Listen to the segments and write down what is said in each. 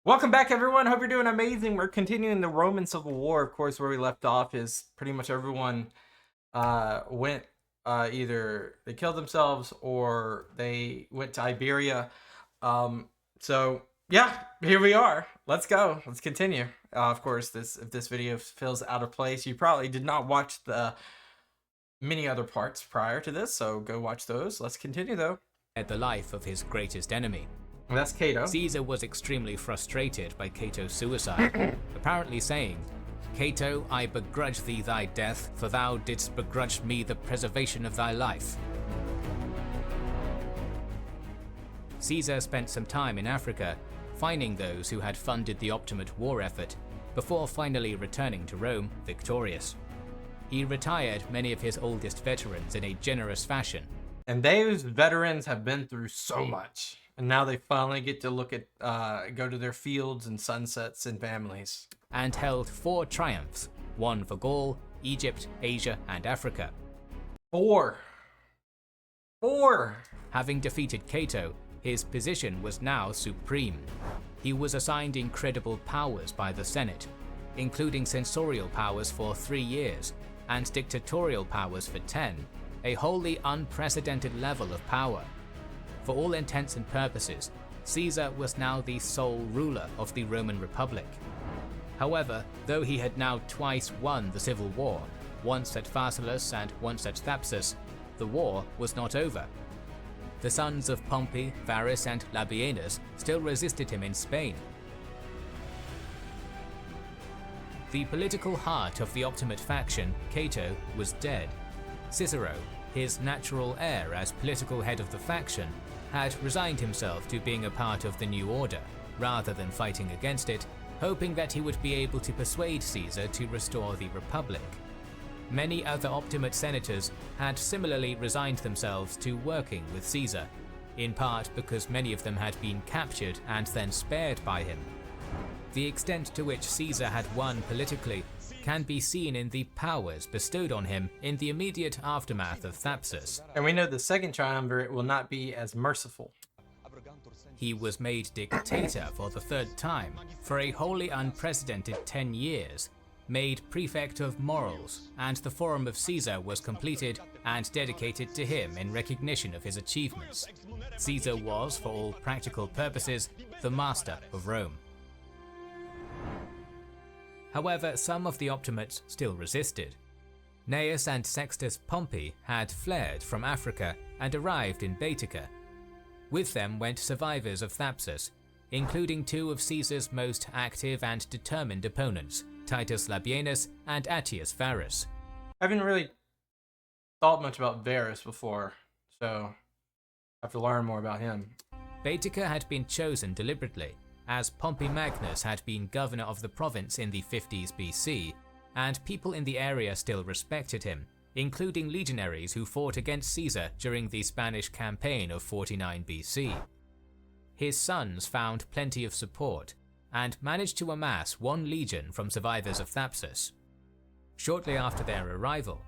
Welcome back, everyone. Hope you're doing amazing. We're continuing the Roman Civil War. Of course, where we left off is pretty much everyone went either they killed themselves or they went to Iberia. So yeah, here we are. Let's go. Let's continue. Of course, if this video feels out of place, you probably did not watch the many other parts prior to this, so go watch those. Let's continue though. At the life of his greatest enemy. That's Cato. Caesar was extremely frustrated by Cato's suicide, apparently saying, "Cato, I begrudge thee thy death, for thou didst begrudge me the preservation of thy life." Caesar spent some time in Africa, fining those who had funded the Optimate war effort, before finally returning to Rome victorious. He retired many of his oldest veterans in a generous fashion. And those veterans have been through so much. And now they finally get to look at, go to their fields and sunsets and families. And held 4 triumphs, one for Gaul, Egypt, Asia, and Africa. Four. Having defeated Cato, his position was now supreme. He was assigned incredible powers by the Senate, including censorial powers for 3 years, and dictatorial powers for 10, a wholly unprecedented level of power. For all intents and purposes, Caesar was now the sole ruler of the Roman Republic. However, though he had now twice won the civil war, once at Pharsalus and once at Thapsus, the war was not over. The sons of Pompey, Varus, and Labienus still resisted him in Spain. The political heart of the Optimate faction, Cato, was dead. Cicero, his natural heir as political head of the faction, had resigned himself to being a part of the new order, rather than fighting against it, hoping that he would be able to persuade Caesar to restore the Republic. Many other Optimate senators had similarly resigned themselves to working with Caesar, in part because many of them had been captured and then spared by him. The extent to which Caesar had won politically can be seen in the powers bestowed on him in the immediate aftermath of Thapsus. And we know the second triumvirate will not be as merciful. He was made dictator for the 3rd time for a wholly unprecedented 10 years, made prefect of morals, and the Forum of Caesar was completed and dedicated to him in recognition of his achievements. Caesar was, for all practical purposes, the master of Rome. However, some of the Optimates still resisted. Gnaeus and Sextus Pompey had fled from Africa and arrived in Baetica. With them went survivors of Thapsus, including 2 of Caesar's most active and determined opponents, Titus Labienus and Attius Varus. I haven't really thought much about Varus before, so I have to learn more about him. Baetica had been chosen deliberately, as Pompey Magnus had been governor of the province in the 50s BC, and people in the area still respected him, including legionaries who fought against Caesar during the Spanish campaign of 49 BC. His sons found plenty of support, and managed to amass 1 legion from survivors of Thapsus. Shortly after their arrival,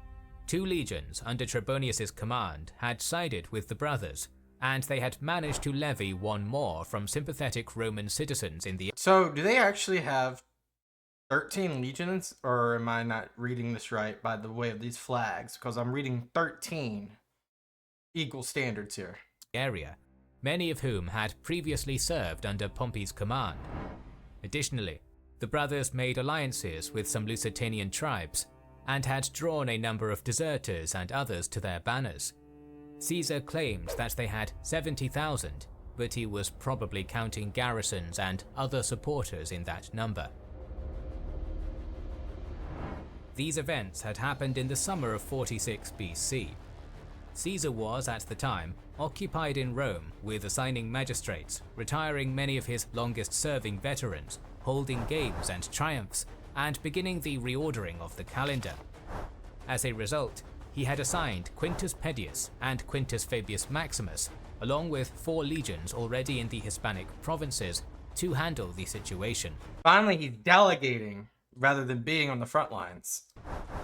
2 legions under Trebonius's command had sided with the brothers, and they had managed to levy 1 more from sympathetic Roman citizens in the... So, do they actually have 13 legions, or am I not reading this right by the way of these flags? Because I'm reading 13 equal standards here. Area, many of whom had previously served under Pompey's command. Additionally, the brothers made alliances with some Lusitanian tribes, and had drawn a number of deserters and others to their banners. Caesar claimed that they had 70,000, but he was probably counting garrisons and other supporters in that number. These events had happened in the summer of 46 BC. Caesar was, at the time, occupied in Rome with assigning magistrates, retiring many of his longest-serving veterans, holding games and triumphs, and beginning the reordering of the calendar. As a result, he had assigned Quintus Pedius and Quintus Fabius Maximus, along with 4 legions already in the Hispanic provinces, to handle the situation. Finally, he's delegating rather than being on the front lines.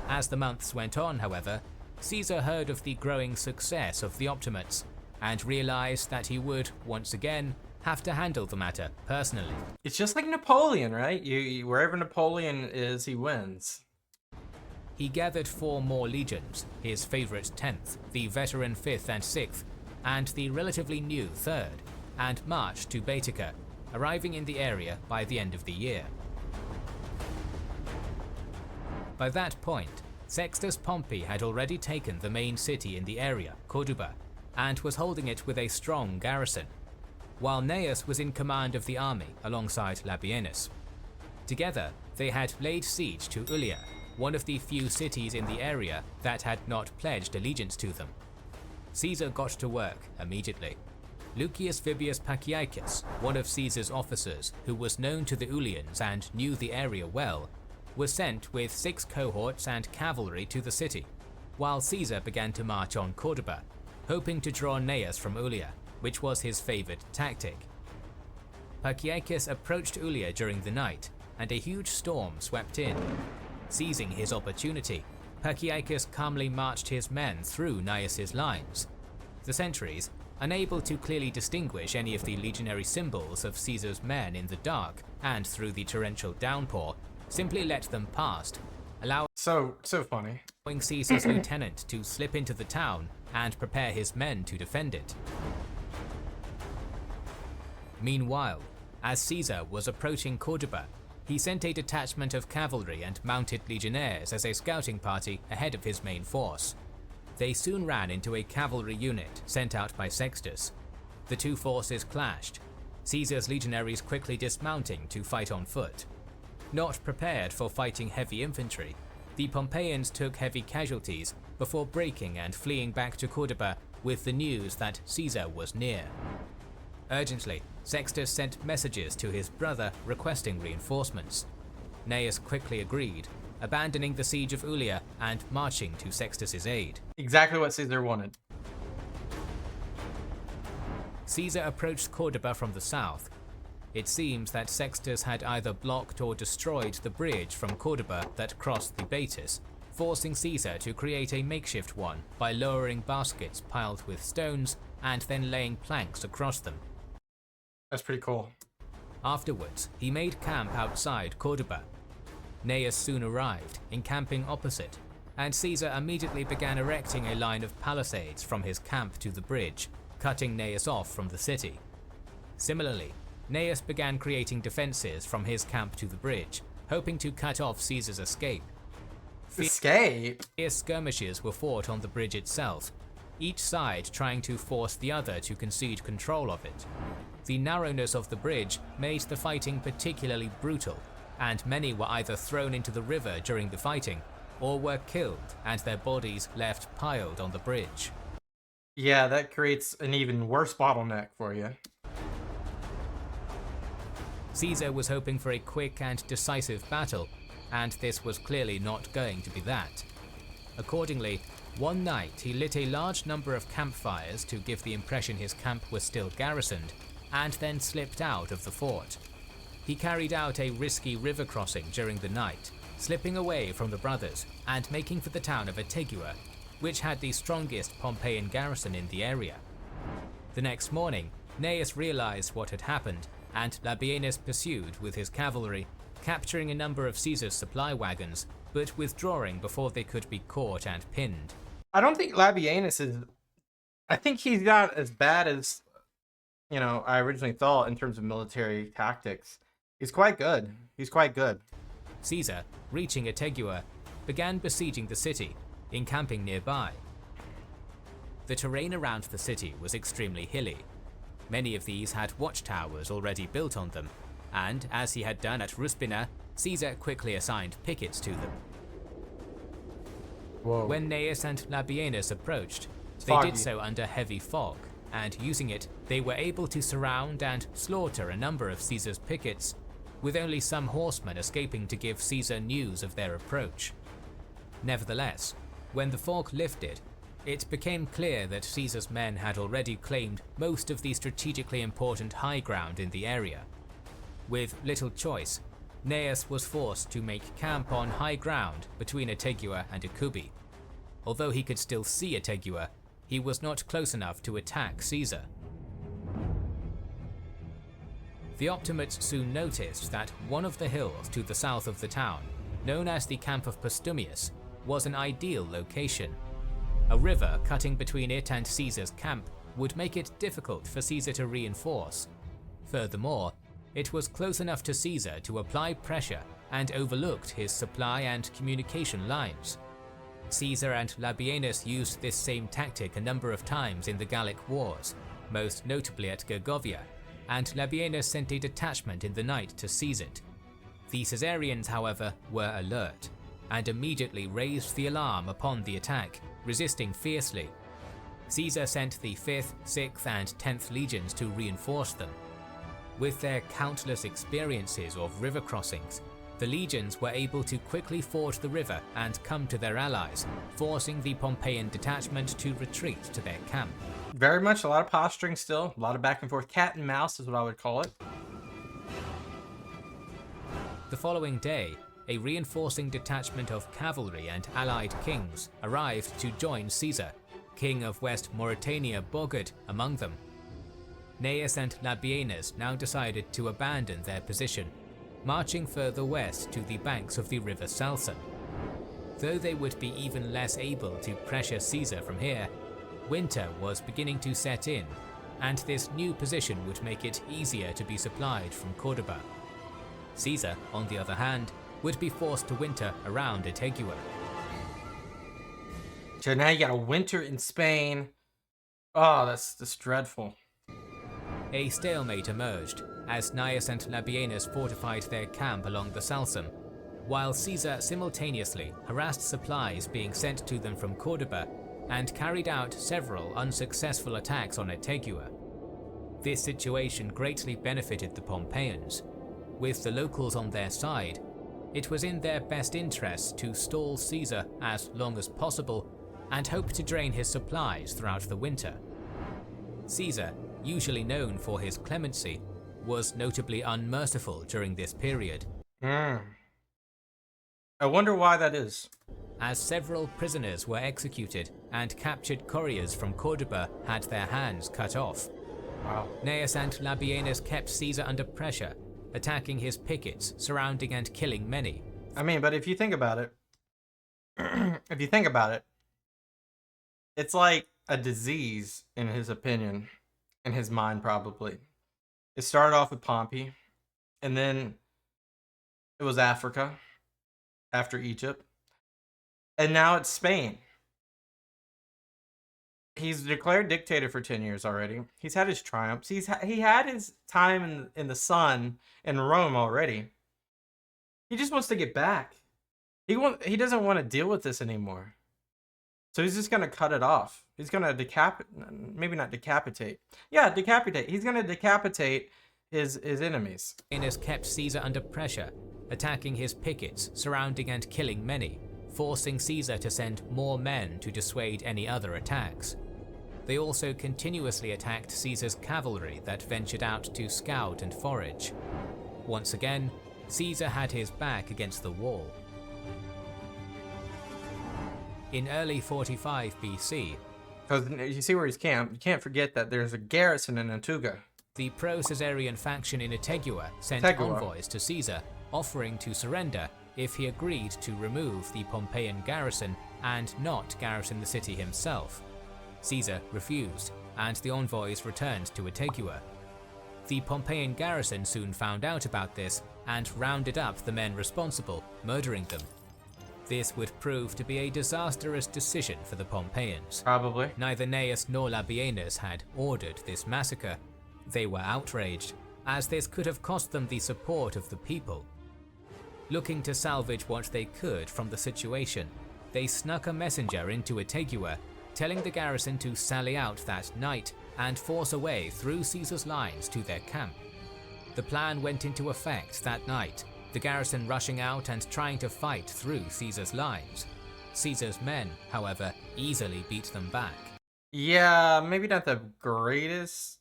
As the months went on, however, Caesar heard of the growing success of the Optimates, and realized that he would, once again, have to handle the matter personally. It's just like Napoleon, right? Wherever Napoleon is, he wins. He gathered 4 more legions, his favourite 10th, the veteran 5th and 6th, and the relatively new 3rd, and marched to Baetica, arriving in the area by the end of the year. By that point, Sextus Pompey had already taken the main city in the area, Corduba, and was holding it with a strong garrison, while Gnaeus was in command of the army alongside Labienus. Together, they had laid siege to Ulia, one of the few cities in the area that had not pledged allegiance to them. Caesar got to work immediately. Lucius Vibius Paciacus, one of Caesar's officers who was known to the Ulians and knew the area well, was sent with 6 cohorts and cavalry to the city, while Caesar began to march on Corduba, hoping to draw Gnaeus from Ulia, which was his favoured tactic. Paciacus approached Ulia during the night, and a huge storm swept in. Seizing his opportunity, Paciacus calmly marched his men through Gnaeus' lines. The sentries, unable to clearly distinguish any of the legionary symbols of Caesar's men in the dark and through the torrential downpour, simply let them past, allowing So funny. Caesar's lieutenant to slip into the town and prepare his men to defend it. Meanwhile, as Caesar was approaching Corduba, he sent a detachment of cavalry and mounted legionnaires as a scouting party ahead of his main force. They soon ran into a cavalry unit sent out by Sextus. The two forces clashed, Caesar's legionaries quickly dismounting to fight on foot. Not prepared for fighting heavy infantry, the Pompeians took heavy casualties before breaking and fleeing back to Corduba with the news that Caesar was near. Urgently, Sextus sent messages to his brother requesting reinforcements. Gnaeus quickly agreed, abandoning the siege of Ulia and marching to Sextus's aid. Exactly what Caesar wanted. Caesar approached Corduba from the south. It seems that Sextus had either blocked or destroyed the bridge from Corduba that crossed the Baetis, forcing Caesar to create a makeshift one by lowering baskets piled with stones and then laying planks across them. That's pretty cool. Afterwards, he made camp outside Corduba. Gnaeus soon arrived, encamping opposite, and Caesar immediately began erecting a line of palisades from his camp to the bridge, cutting Gnaeus off from the city. Similarly, Gnaeus began creating defences from his camp to the bridge, hoping to cut off Caesar's escape. Escape? Fierce skirmishes were fought on the bridge itself, each side trying to force the other to concede control of it. The narrowness of the bridge made the fighting particularly brutal, and many were either thrown into the river during the fighting, or were killed and their bodies left piled on the bridge. Yeah, that creates an even worse bottleneck for you. Caesar was hoping for a quick and decisive battle, and this was clearly not going to be that. Accordingly, one night he lit a large number of campfires to give the impression his camp was still garrisoned, and then slipped out of the fort. He carried out a risky river crossing during the night, slipping away from the brothers and making for the town of Ategua, which had the strongest Pompeian garrison in the area. The next morning, Gnaeus realized what had happened, and Labienus pursued with his cavalry, capturing a number of Caesar's supply wagons, but withdrawing before they could be caught and pinned. I don't think Labienus is... I think he's not as bad as, I originally thought in terms of military tactics. He's quite good. Caesar, reaching Ategua, began besieging the city, encamping nearby. The terrain around the city was extremely hilly. Many of these had watchtowers already built on them, and as he had done at Ruspina, Caesar quickly assigned pickets to them. Whoa. When Gnaeus and Labienus approached, they Foggy. did so under heavy fog, and using it, they were able to surround and slaughter a number of Caesar's pickets, with only some horsemen escaping to give Caesar news of their approach. Nevertheless, when the fog lifted, it became clear that Caesar's men had already claimed most of the strategically important high ground in the area. With little choice, Gnaeus was forced to make camp on high ground between Ategua and Acubi. Although he could still see Ategua, he was not close enough to attack Caesar. The Optimates soon noticed that one of the hills to the south of the town, known as the Camp of Postumius, was an ideal location. A river cutting between it and Caesar's camp would make it difficult for Caesar to reinforce. Furthermore, it was close enough to Caesar to apply pressure and overlooked his supply and communication lines. Caesar and Labienus used this same tactic a number of times in the Gallic Wars, most notably at Gergovia, and Labienus sent a detachment in the night to seize it. The Caesarians, however, were alert, and immediately raised the alarm upon the attack, resisting fiercely. Caesar sent the 5th, 6th and 10th legions to reinforce them. With their countless experiences of river crossings, the legions were able to quickly ford the river and come to their allies, forcing the Pompeian detachment to retreat to their camp. Very much a lot of posturing still, a lot of back and forth. Cat and mouse is what I would call it. The following day, a reinforcing detachment of cavalry and allied kings arrived to join Caesar, king of West Mauritania Bogud among them. Gnaeus and Labienus now decided to abandon their position, marching further west to the banks of the river Salsa. Though they would be even less able to pressure Caesar from here, winter was beginning to set in, and this new position would make it easier to be supplied from Cordoba. Caesar, on the other hand, would be forced to winter around Etegua. So now you got a winter in Spain. Oh, that's dreadful. A stalemate emerged as Gnaeus and Labienus fortified their camp along the Salsum, while Caesar simultaneously harassed supplies being sent to them from Cordoba and carried out several unsuccessful attacks on Etegua. This situation greatly benefited the Pompeians. With the locals on their side, it was in their best interests to stall Caesar as long as possible and hope to drain his supplies throughout the winter. Caesar, usually known for his clemency, was notably unmerciful during this period. I wonder why that is. As several prisoners were executed and captured couriers from Cordoba had their hands cut off. Wow. Gnaeus and Labienus kept Caesar under pressure, attacking his pickets, surrounding and killing many. I mean, but if you think about it, it's like a disease in his opinion, in his mind probably. It started off with Pompey, and then it was Africa, after Egypt, and now it's Spain. He's declared dictator for 10 years already. He's had his triumphs. He had his time in the sun in Rome already. He just wants to get back. He doesn't want to deal with this anymore. So he's just going to cut it off. He's going to maybe not decapitate. Yeah, decapitate. He's going to decapitate his enemies. Labienus kept Caesar under pressure, attacking his pickets, surrounding and killing many, forcing Caesar to send more men to dissuade any other attacks. They also continuously attacked Caesar's cavalry that ventured out to scout and forage. Once again, Caesar had his back against the wall. In early 45 BC, because you see where he's camped, you can't forget that there's a garrison in Antuga. The pro-Caesarian faction in Etegua sent envoys to Caesar, offering to surrender if he agreed to remove the Pompeian garrison and not garrison the city himself. Caesar refused, and the envoys returned to Etegua. The Pompeian garrison soon found out about this and rounded up the men responsible, murdering them. This would prove to be a disastrous decision for the Pompeians. Probably. Neither Gnaeus nor Labienus had ordered this massacre. They were outraged, as this could have cost them the support of the people. Looking to salvage what they could from the situation, they snuck a messenger into Etegua, telling the garrison to sally out that night and force a way through Caesar's lines to their camp. The plan went into effect that night, the garrison rushing out and trying to fight through Caesar's lines. Caesar's men, however, easily beat them back. Yeah, maybe not the greatest.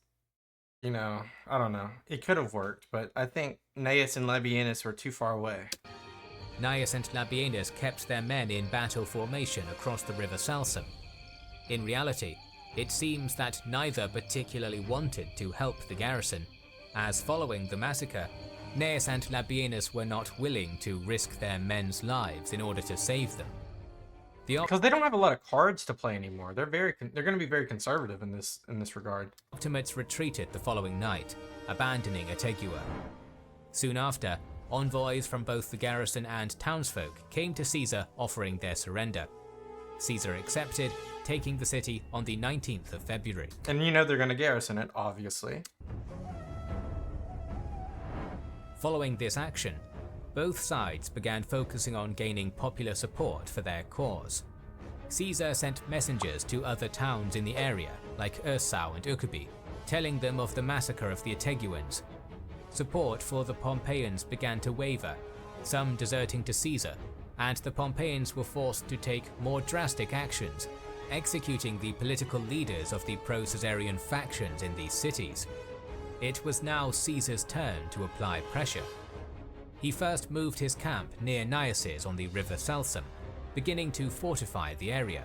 I don't know. It could have worked, but I think Gnaeus and Labienus were too far away. Gnaeus and Labienus kept their men in battle formation across the river Salsum. In reality, it seems that neither particularly wanted to help the garrison, as following the massacre, Gnaeus and Labienus were not willing to risk their men's lives in order to save them. Because they don't have a lot of cards to play anymore. They're going to be very conservative in this regard. Optimates retreated the following night, abandoning Ategua. Soon after, envoys from both the garrison and townsfolk came to Caesar offering their surrender. Caesar accepted, taking the city on the 19th of February. And you know they're going to garrison it, obviously. Following this action, both sides began focusing on gaining popular support for their cause. Caesar sent messengers to other towns in the area, like Ursau and Ucubi, telling them of the massacre of the Ateguans. Support for the Pompeians began to waver, some deserting to Caesar, and the Pompeians were forced to take more drastic actions, executing the political leaders of the pro-Caesarian factions in these cities. It was now Caesar's turn to apply pressure. He first moved his camp near Gnaeus' on the river Selsum, beginning to fortify the area.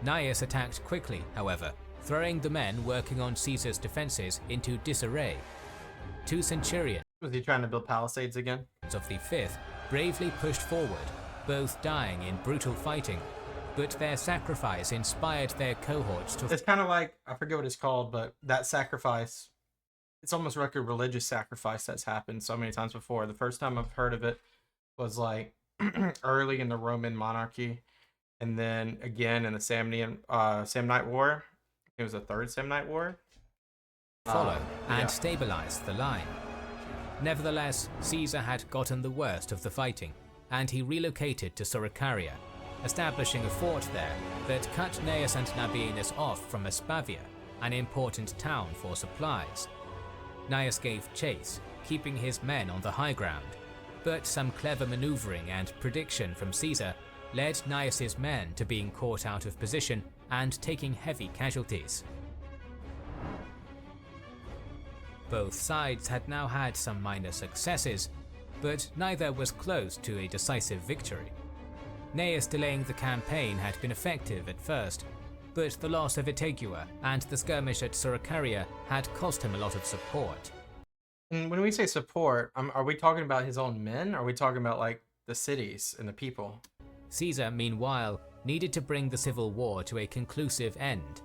Gnaeus attacked quickly, however, throwing the men working on Caesar's defences into disarray. 2 centurions Was he trying to build palisades again? of the 5th bravely pushed forward, both dying in brutal fighting, but their sacrifice inspired their cohorts to... It's kind of like, I forget what it's called, but that sacrifice, it's almost like a religious sacrifice that's happened so many times before. The first time I've heard of it was like early in the Roman monarchy, and then again in the Samnite War. It was the 3rd Samnite War. Follow and stabilize the line. Nevertheless, Caesar had gotten the worst of the fighting, and he relocated to Soracarea, establishing a fort there that cut Gnaeus and Labienus off from Aspavia, an important town for supplies. Gnaeus gave chase, keeping his men on the high ground, but some clever maneuvering and prediction from Caesar led Gnaeus' men to being caught out of position and taking heavy casualties. Both sides had now had some minor successes, but neither was close to a decisive victory. Gnaeus delaying the campaign had been effective at first, but the loss of Itegua and the skirmish at Soracarea had cost him a lot of support. And when we say support, are we talking about his own men? Or are we talking about like the cities and the people? Caesar, meanwhile, needed to bring the civil war to a conclusive end.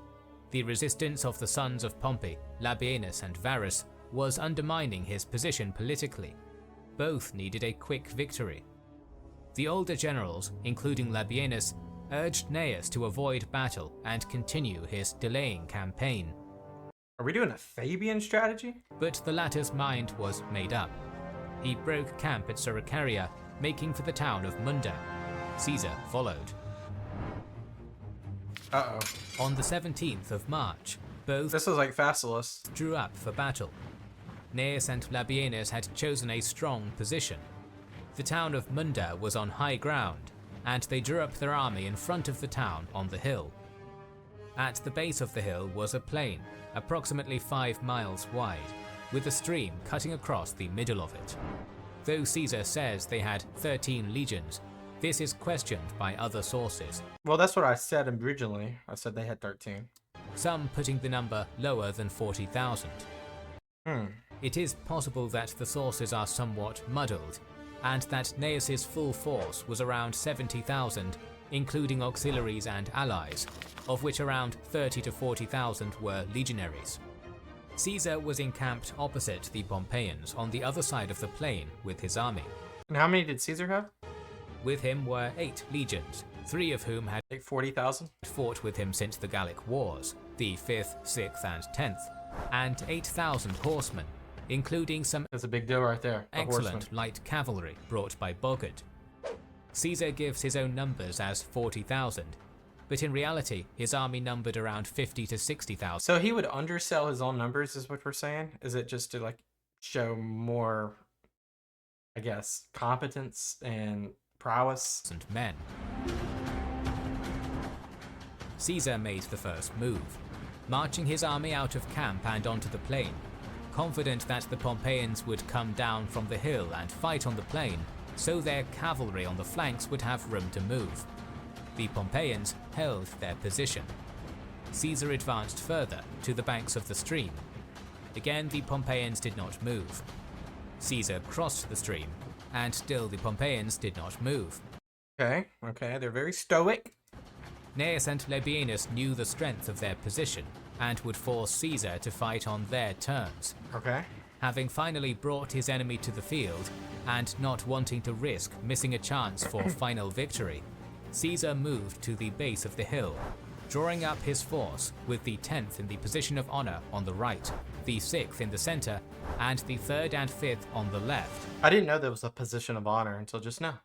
The resistance of the sons of Pompey, Labienus and Varus, was undermining his position politically. Both needed a quick victory. The older generals, including Labienus, urged Gnaeus to avoid battle and continue his delaying campaign. Are we doing a Fabian strategy? But the latter's mind was made up. He broke camp at Soracarea, making for the town of Munda. Caesar followed. Uh-oh. On the 17th of March, both This was like Facilis. drew up for battle. Gnaeus and Labienus had chosen a strong position. The town of Munda was on high ground, and they drew up their army in front of the town on the hill. At the base of the hill was a plain, approximately 5 miles wide, with a stream cutting across the middle of it. Though Caesar says they had 13 legions, this is questioned by other sources, Well, that's what I said originally. I said they had 13. some putting the number lower than 40,000. It is possible that the sources are somewhat muddled, and that Gnaeus' full force was around 70,000, including auxiliaries and allies, of which around 30 to 40,000 were legionaries. Caesar was encamped opposite the Pompeians on the other side of the plain with his army. And how many did Caesar have? With him were 8 legions, 3 of whom had Like 40,000? fought with him since the Gallic Wars, the 5th, 6th and 10th, and 8,000 horsemen, including some That's a big deal right there. A excellent horseman. light cavalry brought by Bogard. Caesar gives his own numbers as 40,000, but in reality his army numbered around 50 to 60,000 So he would undersell his own numbers, is what we're saying? Is it just to like show more, I guess, competence and prowess? men. Caesar made the first move, marching his army out of camp and onto the plain, confident that the Pompeians would come down from the hill and fight on the plain, so their cavalry on the flanks would have room to move. The Pompeians held their position. Caesar advanced further to the banks of the stream. Again, the Pompeians did not move. Caesar crossed the stream, and still the Pompeians did not move. Okay, they're very stoic. Gnaeus and Labienus knew the strength of their position and would force Caesar to fight on their terms. Okay. Having finally brought his enemy to the field, and not wanting to risk missing a chance for final victory, Caesar moved to the base of the hill, drawing up his force with the 10th in the position of honor on the right, the 6th in the center, and the 3rd and 5th on the left. I didn't know there was a position of honor until just now.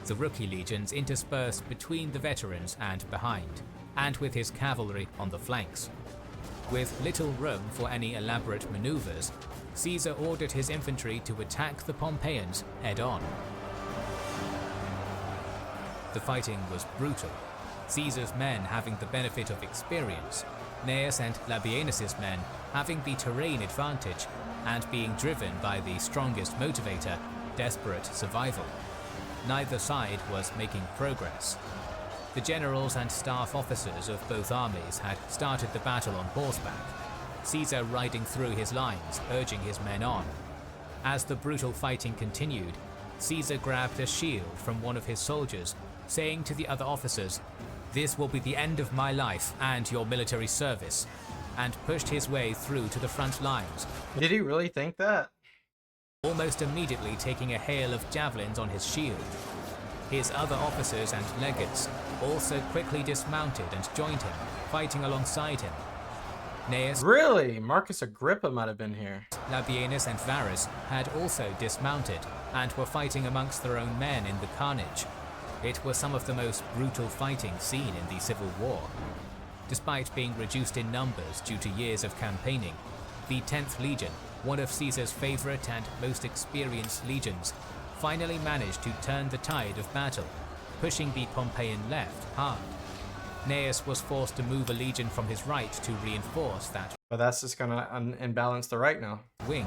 The rookie legions interspersed between the veterans and behind, and with his cavalry on the flanks. With little room for any elaborate maneuvers, Caesar ordered his infantry to attack the Pompeians head-on. The fighting was brutal, Caesar's men having the benefit of experience, Gnaeus and Labienus' men having the terrain advantage and being driven by the strongest motivator, desperate survival. Neither side was making progress. The generals and staff officers of both armies had started the battle on horseback, Caesar riding through his lines, urging his men on. As the brutal fighting continued, Caesar grabbed a shield from one of his soldiers, saying to the other officers, "This will be the end of my life and your military service," and pushed his way through to the front lines. Did he really think that? Almost immediately taking a hail of javelins on his shield. His other officers and legates also quickly dismounted and joined him, fighting alongside him. Gnaeus, Really? Marcus Agrippa might have been here. Labienus and Varus had also dismounted and were fighting amongst their own men in the carnage. It was some of the most brutal fighting seen in the Civil War. Despite being reduced in numbers due to years of campaigning, the 10th Legion, one of Caesar's favorite and most experienced legions, finally managed to turn the tide of battle, pushing the Pompeian left hard. Gnaeus was forced to move a legion from his right to reinforce that But that's just gonna imbalance the right now. wing,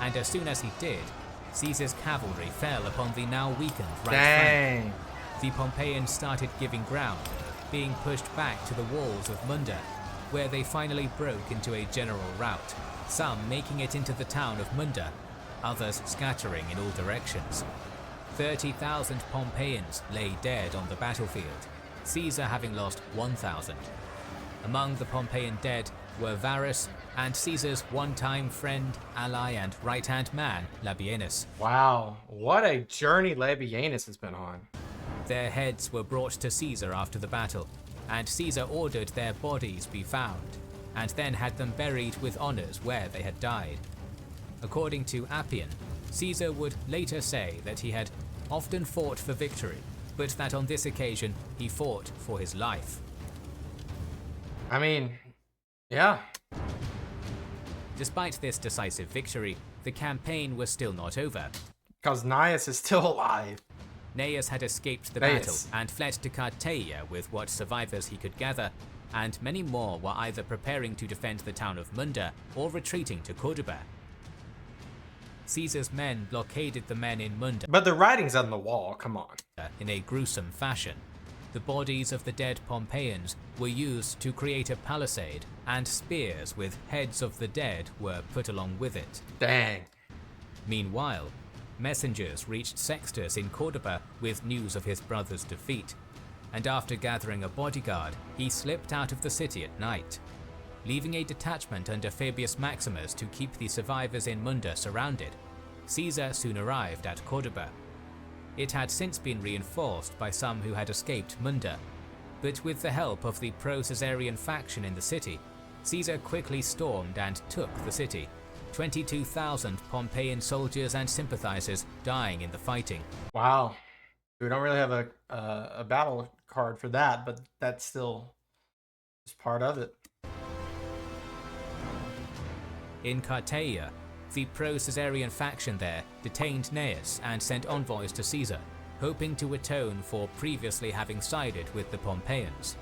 and as soon as he did, Caesar's cavalry fell upon the now weakened right Dang. flank. The Pompeians started giving ground, being pushed back to the walls of Munda, where they finally broke into a general rout, some making it into the town of Munda, others scattering in all directions. 30,000 Pompeians lay dead on the battlefield, Caesar having lost 1,000. Among the Pompeian dead were Varus and Caesar's one-time friend, ally and right-hand man, Labienus. Wow, what a journey Labienus has been on. Their heads were brought to Caesar after the battle, and Caesar ordered their bodies be found, and then had them buried with honors where they had died. According to Appian, Caesar would later say that he had often fought for victory, but that on this occasion he fought for his life. I mean, yeah. Despite this decisive victory, the campaign was still not over. Because Gnaeus is still alive. Gnaeus had escaped the Gnaeus. battle and fled to Carteia with what survivors he could gather, and many more were either preparing to defend the town of Munda or retreating to Corduba. Caesar's men blockaded the men in Munda But the writing's on the wall, come on. in a gruesome fashion. The bodies of the dead Pompeians were used to create a palisade, and spears with heads of the dead were put along with it. Dang. Meanwhile, messengers reached Sextus in Corduba with news of his brother's defeat, and after gathering a bodyguard, he slipped out of the city at night, leaving a detachment under Fabius Maximus to keep the survivors in Munda surrounded. Caesar soon arrived at Corduba. It had since been reinforced by some who had escaped Munda, but with the help of the pro-Caesarian faction in the city, Caesar quickly stormed and took the city. 22,000 Pompeian soldiers and sympathizers dying in the fighting. Wow. We don't really have a battle card for that, but that's still just part of it. In Carteia, the pro-Caesarian faction there detained Gnaeus and sent envoys to Caesar, hoping to atone for previously having sided with the Pompeians.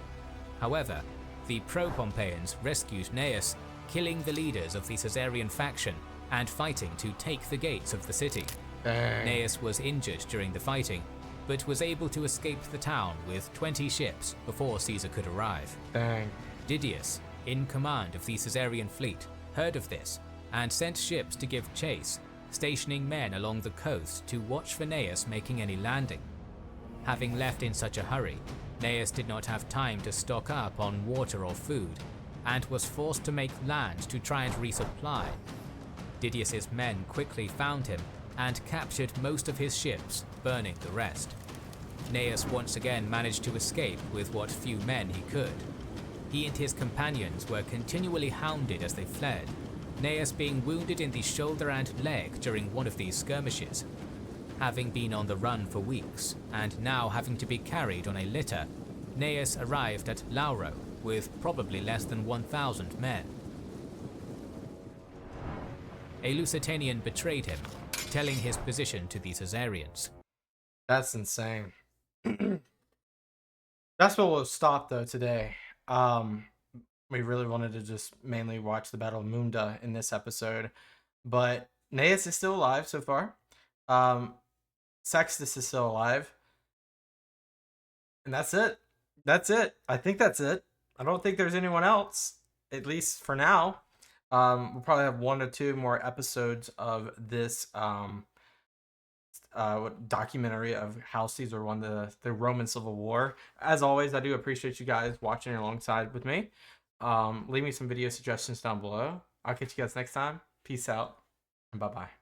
However, the pro-Pompeians rescued Gnaeus, killing the leaders of the Caesarian faction and fighting to take the gates of the city. Dang. Gnaeus was injured during the fighting, but was able to escape the town with 20 ships before Caesar could arrive. Dang. Didius, in command of the Caesarian fleet, heard of this and sent ships to give chase, stationing men along the coast to watch for Gnaeus making any landing. Having left in such a hurry, Gnaeus did not have time to stock up on water or food, and was forced to make land to try and resupply. Didius's men quickly found him and captured most of his ships, burning the rest. Gnaeus once again managed to escape with what few men he could. He and his companions were continually hounded as they fled, Gnaeus being wounded in the shoulder and leg during one of these skirmishes. Having been on the run for weeks, and now having to be carried on a litter, Gnaeus arrived at Lauro with probably less than 1,000 men. A Lusitanian betrayed him, telling his position to the Caesarians. That's insane. That's what we'll stop though today. We really wanted to just mainly watch the Battle of Munda in this episode, but Gnaeus is still alive so far. Sextus is still alive, and that's it. That's it. I think that's it. I don't think there's anyone else, at least for now. We'll probably have 1 or 2 more episodes of this documentary of how Caesar won the Roman Civil War. As always, I do appreciate you guys watching alongside with me. Leave me some video suggestions down below. I'll catch you guys next time. Peace out, and bye-bye.